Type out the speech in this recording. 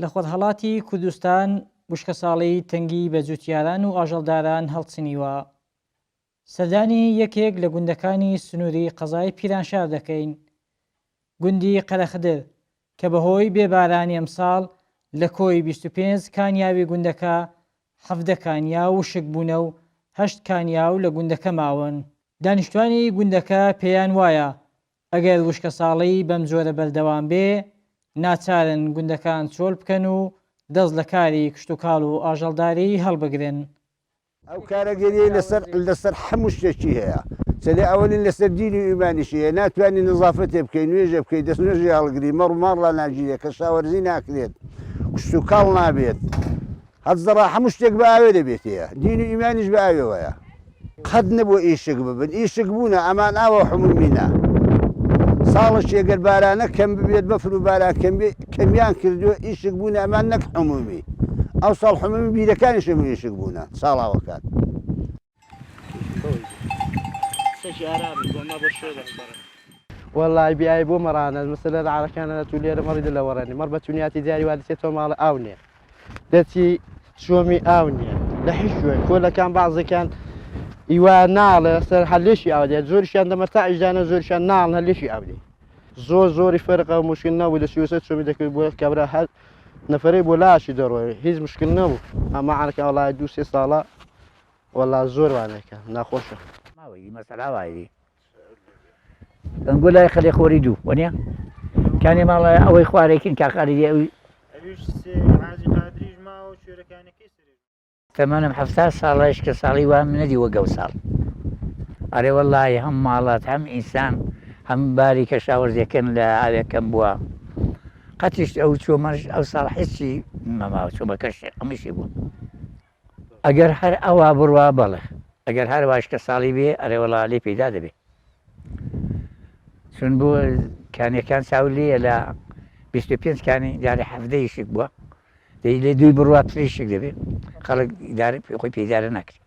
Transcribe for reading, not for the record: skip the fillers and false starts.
لە خۆرهەڵاتی کوردستان وشکەساڵی تەنگی بە جوتیاران و ئاژەڵداران هەڵچنیوە. سەردانی یەکێک لە گوندەکانی سنووری قەزای پیرانشار دەکەین. گوندی قەرەخدر کە بەهۆی بێبارانی ئەمساڵ لە کۆی 25 کانیاوی گوندەکە 17 کانیا وشک بوونە و 8 کانیاو لە گوندەکە ماون. دانیشتوانی گوندەکە پێیان وایە ئەگەر وشکەساڵی بەم جۆرە بەردەوام بێ ناچارن گوندەکان چۆل بکەن و دەست لە کاری کشتتوکاڵ و ئاژەڵداری هەڵبگرن. ئەو کارەگەریە لەسەر هەموو شتێکی هەیە. سەری ئەوەنین لەسەر دینی و ئیمانیشی هەیە، ناتوانین نزافەتێ بکەین، نوێژە بکەیت، دەست نوێژی هەڵگری، مەڕ و ماڕ لە ناگیرێت، کەشاوەرزی ناکرێت، کشتتوکاڵ نابێت، هەزدەڕا هەموو شتێک بە ئاوێ دەبێت هەیە، دین و ئیمانیش بە ئاوێوەیە. قەت نەبووە ئیشک ببن، ئیشک بوونە ئەمان ئاوە حمومینە. ساڵش ئەگەر بارانە کەم ببێت بەفر و باران کەمیان کردووە ئیشک بوونە ئەمان نەک حمومی. ئەو ساڵ حمومی بیرەکانیش هەموو ئیشک بوونە ساڵاوەکان. وەڵای بیایی بۆ مەڕانە مەسەلە لە عارەکانە تو لێرە مەڕی لە وەڕێنی مەڕ بە تونیاتی دیاری وا دەچێتەوە ماڵە ئاو نییە دەچی شۆمی ئاو نییە لە هیچ شوێن کۆلەکان بازەکان ئیوا ناڵە سەر هەلێشی ئاو دێت زۆریشیان دەمەتا ئیژدانە زۆریشان ناڵ هەلێشی ئاو دێت زۆری فەرقە و مشکل نەبوو لە سوێسە چۆمی دەکرد بۆ کابرا هەر نەفرەی بۆ لاشی دەڕۆی هیچ مشکل نەبوو. ئەمە عارەکە وەڵای 2-3 ساڵە وەڵا زۆر وانەکە ناخۆشە. مەسەلا وایدی ئەنگۆلای خەلێ خۆری دوو وەنیە کانی ماڵە ئەوەی خوارێکین کاقاری ئەوی تەمەنم 70 ساڵش کە ساڵی وام نەدی وە گەو ساڵ. ئەرێ وەڵای هەم ماڵات هەم ئینسان هەم باری کەشاوەرزیەکەن لە ئاوێکەم بووە قەتیش ئەو چۆمەش ئەو ساڵ هیچی مەماوە چۆمەکەش ئەمەشی بوو. ئەگەر هەر ئەوا بڕوا بەڵێ ئەگەر هەر واش کە ساڵی بێ ئەرێ وەڵا لێ پەیدا دەبێ چون بۆ کانیەکان چاولێ لە 25 کانی جارێ 17 بووە دەی لێ دوی بڕوا تریشک دەبێت خەڵک ئیدارە خۆی پەیدارە ناکرێت.